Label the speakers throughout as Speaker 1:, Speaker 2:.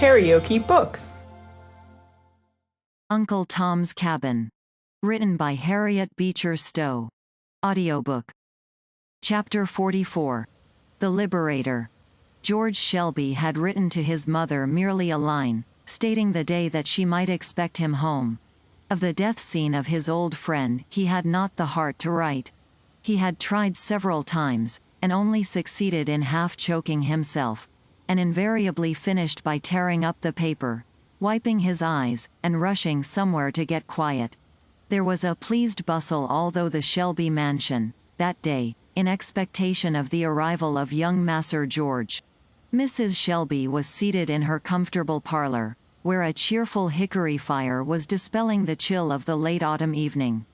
Speaker 1: KaraokeBooks.
Speaker 2: Uncle Tom's Cabin. Written by Harriet Beecher Stowe. Audiobook. Chapter 44. The Liberator. George Shelby had written to his mother merely a line, stating the day that she might expect him home. Of the death scene of his old friend, he had not the heart to write. He had tried several times, and only succeeded in half-choking himself, and invariably finished by tearing up the paper, wiping his eyes, and rushing somewhere to get quiet. There was a pleased bustle all through the Shelby mansion, that day, in expectation of the arrival of young Mas'r George. Mrs. Shelby was seated in her comfortable parlor, where a cheerful hickory fire was dispelling the chill of the late autumn evening.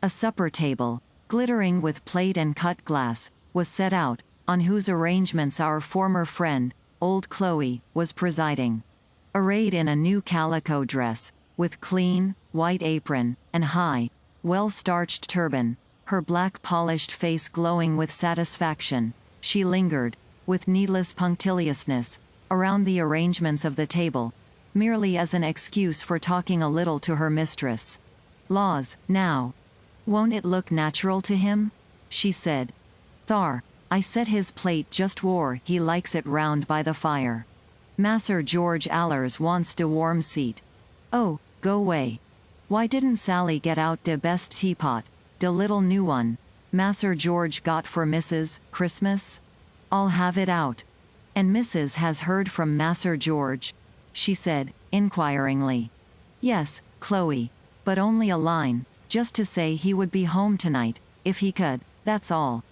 Speaker 2: A supper table, glittering with plate and cut glass, was set out, on whose arrangements our former friend, old Chloe, was presiding. Arrayed in a new calico dress, with clean, white apron, and high, well-starched turban, her black polished face glowing with satisfaction, she lingered, with needless punctiliousness, around the arrangements of the table, merely as an excuse for talking a little to her mistress. "Laws, now! Won't it look natural to him?" she said. "Thar, I set his plate just whar he likes it round by the fire. Mas'r George allers wants de warm seat. Oh, go way. Why didn't Sally get out de best teapot, de little new one, Mas'r George got for Mrs. Christmas? I'll have it out. And Mrs. has heard from Mas'r George?" she said, inquiringly. "Yes, Chloe, but only a line, just to say he would be home tonight, if he could, that's all.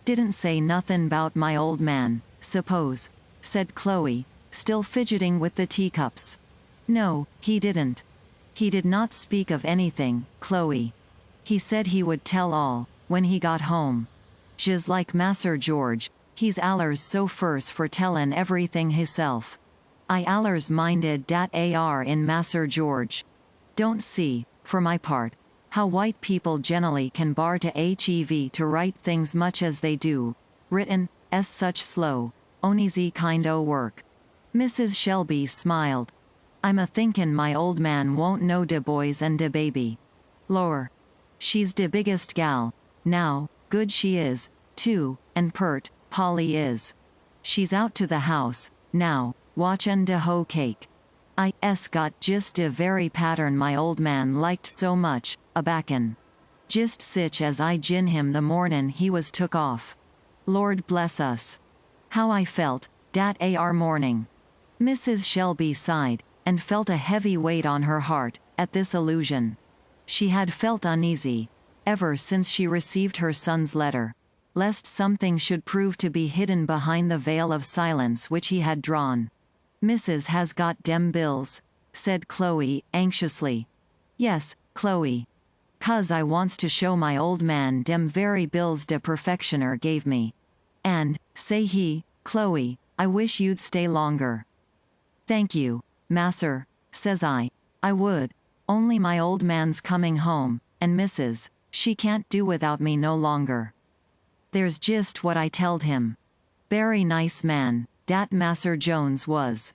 Speaker 2: Didn't say nothin' 'bout my old man, suppose," said Chloe, still fidgeting with the teacups. "No, he didn't. He did not speak of anything, Chloe. He said he would tell all, when he got home. Jes like Mas'r George, he's allers so first for tellin' everything hisself. I allers minded dat ar in Mas'r George. Don't see, for my part, how white people generally can bar to hev to write things much as they do, written, s such slow, oneasy kind o' work." Mrs. Shelby smiled. "I'm a-thinkin' my old man won't know de boys and de baby. Lor! She's de biggest gal, now, good she is, too, and pert, Polly is. She's out to the house, now, watchin' de hoe cake. I got just de very pattern my old man liked so much, a backin'. Just sich as I gin him the mornin' he was took off. Lord bless us. How I felt, dat ar morning." Mrs. Shelby sighed, and felt a heavy weight on her heart, at this allusion. She had felt uneasy, ever since she received her son's letter, lest something should prove to be hidden behind the veil of silence which he had drawn. "Mrs. has got dem bills," said Chloe, anxiously. "Yes, Chloe. 'Cause I wants to show my old man dem very bills de perfectioner gave me. And, say he, Chloe, I wish you'd stay longer." "Thank you, Mas'r," says I would, only my old man's coming home, and Mrs., she can't do without me no longer. There's just what I telled him. Very nice man, dat Mas'r Jones was."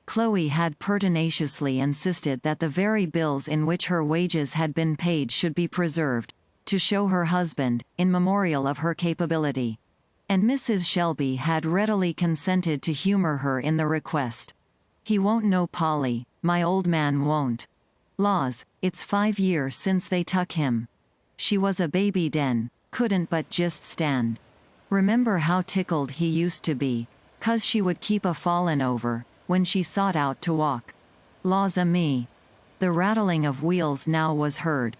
Speaker 2: Chloe had pertinaciously insisted that the very bills in which her wages had been paid should be preserved, to show her husband, in memorial of her capability. And Mrs. Shelby had readily consented to humor her in the request. "He won't know Polly, my old man won't. Laws, it's 5 years since they tuck him. She was a baby den, couldn't but just stand. Remember how tickled he used to be, 'cause she would keep a-fallin' over, when she sought out to walk. Laws a me." The rattling of wheels now was heard.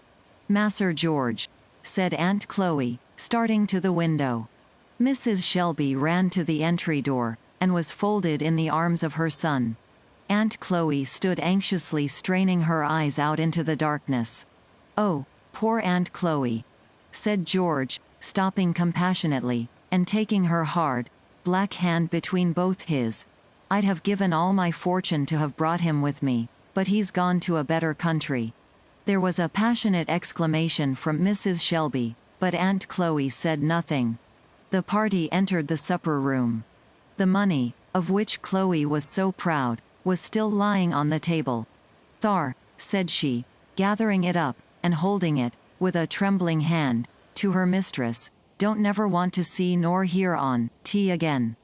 Speaker 2: "Mas'r George," said Aunt Chloe, starting to the window. Mrs. Shelby ran to the entry door, and was folded in the arms of her son. Aunt Chloe stood anxiously straining her eyes out into the darkness. "Oh, poor Aunt Chloe," said George, stopping compassionately, and taking her hard, black hand between both his. "I'd have given all my fortune to have brought him with me, but he's gone to a better country." There was a passionate exclamation from Mrs. Shelby, but Aunt Chloe said nothing. The party entered the supper room. The money, of which Chloe was so proud, was still lying on the table. "Thar," said she, gathering it up, and holding it, with a trembling hand, to her mistress, "don't never want to see nor hear on tea again.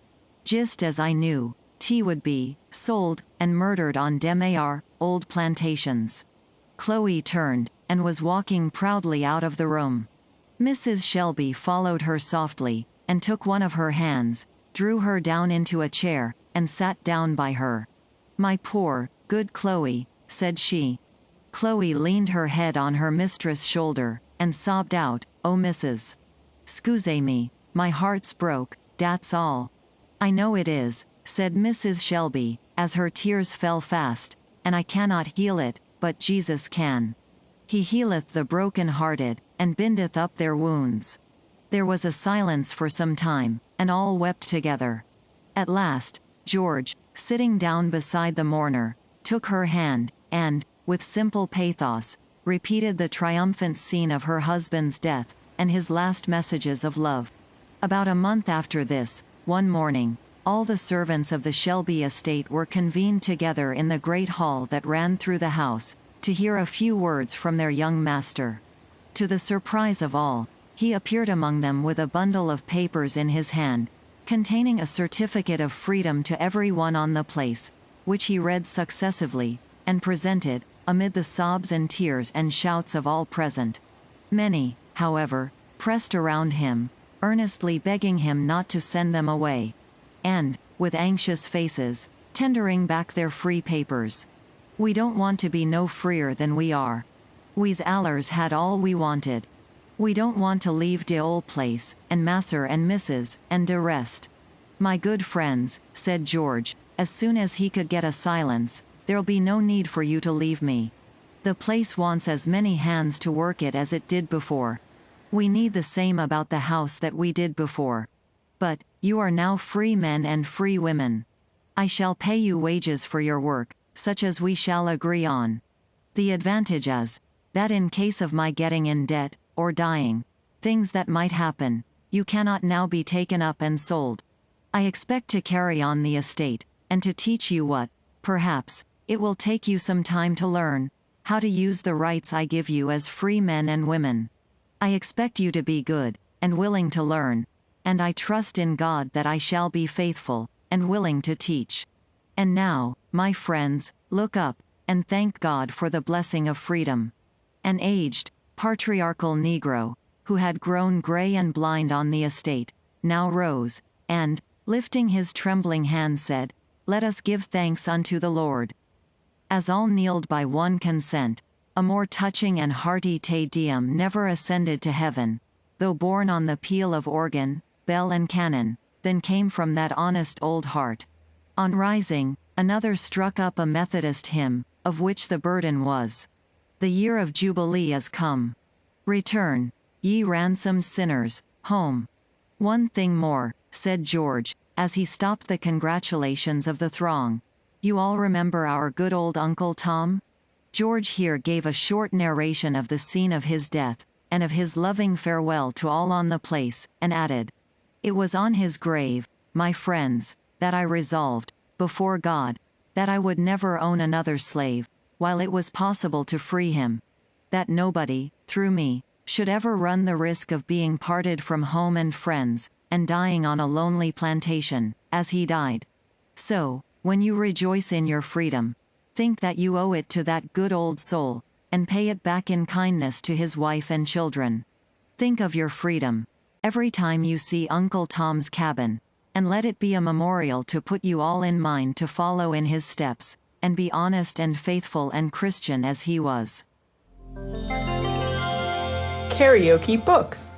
Speaker 2: Just as I knew tea would be sold and murdered on dem ar old plantations." Chloe turned, and was walking proudly out of the room. Mrs. Shelby followed her softly, and took one of her hands, drew her down into a chair, and sat down by her. "My poor, good Chloe," said she. Chloe leaned her head on her mistress' shoulder, and sobbed out, "Oh, Mrs. Scuse me, my heart's broke, dat's all." "I know it is," said Mrs. Shelby, as her tears fell fast, "and I cannot heal it, but Jesus can. He healeth the broken-hearted, and bindeth up their wounds." There was a silence for some time, and all wept together. At last, George, sitting down beside the mourner, took her hand, and, with simple pathos, repeated the triumphant scene of her husband's death, and his last messages of love. About a month after this, one morning, all the servants of the Shelby estate were convened together in the great hall that ran through the house, to hear a few words from their young master. To the surprise of all, he appeared among them with a bundle of papers in his hand, containing a certificate of freedom to every one on the place, which he read successively, and presented, amid the sobs and tears and shouts of all present. Many, however, pressed around him, earnestly begging him not to send them away, and, with anxious faces, tendering back their free papers. "We don't want to be no freer than we are. We's allers had all we wanted. We don't want to leave de old place, and masser and missus, and de rest." "My good friends," said George, as soon as he could get a silence, "there'll be no need for you to leave me. The place wants as many hands to work it as it did before. We need the same about the house that we did before. But, you are now free men and free women. I shall pay you wages for your work, such as we shall agree on. The advantage is, that in case of my getting in debt, or dying, things that might happen, you cannot now be taken up and sold. I expect to carry on the estate, and to teach you what, perhaps, it will take you some time to learn, how to use the rights I give you as free men and women. I expect you to be good, and willing to learn, and I trust in God that I shall be faithful, and willing to teach. And now, my friends, look up, and thank God for the blessing of freedom." An aged, patriarchal Negro, who had grown gray and blind on the estate, now rose, and, lifting his trembling hand said, "Let us give thanks unto the Lord." As all kneeled by one consent, a more touching and hearty Te Deum never ascended to heaven, though borne on the peal of organ, bell and cannon, than came from that honest old heart. On rising, another struck up a Methodist hymn, of which the burden was, "The year of Jubilee is come. Return, ye ransomed sinners, home." "One thing more," said George, as he stopped the congratulations of the throng. "You all remember our good old Uncle Tom?" George here gave a short narration of the scene of his death, and of his loving farewell to all on the place, and added, "It was on his grave, my friends, that I resolved, before God, that I would never own another slave, while it was possible to free him. That nobody, through me, should ever run the risk of being parted from home and friends, and dying on a lonely plantation, as he died. So, when you rejoice in your freedom, think that you owe it to that good old soul, and pay it back in kindness to his wife and children. Think of your freedom every time you see Uncle Tom's cabin, and let it be a memorial to put you all in mind to follow in his steps, and be honest and faithful and Christian as he was."
Speaker 1: Karaoke Books.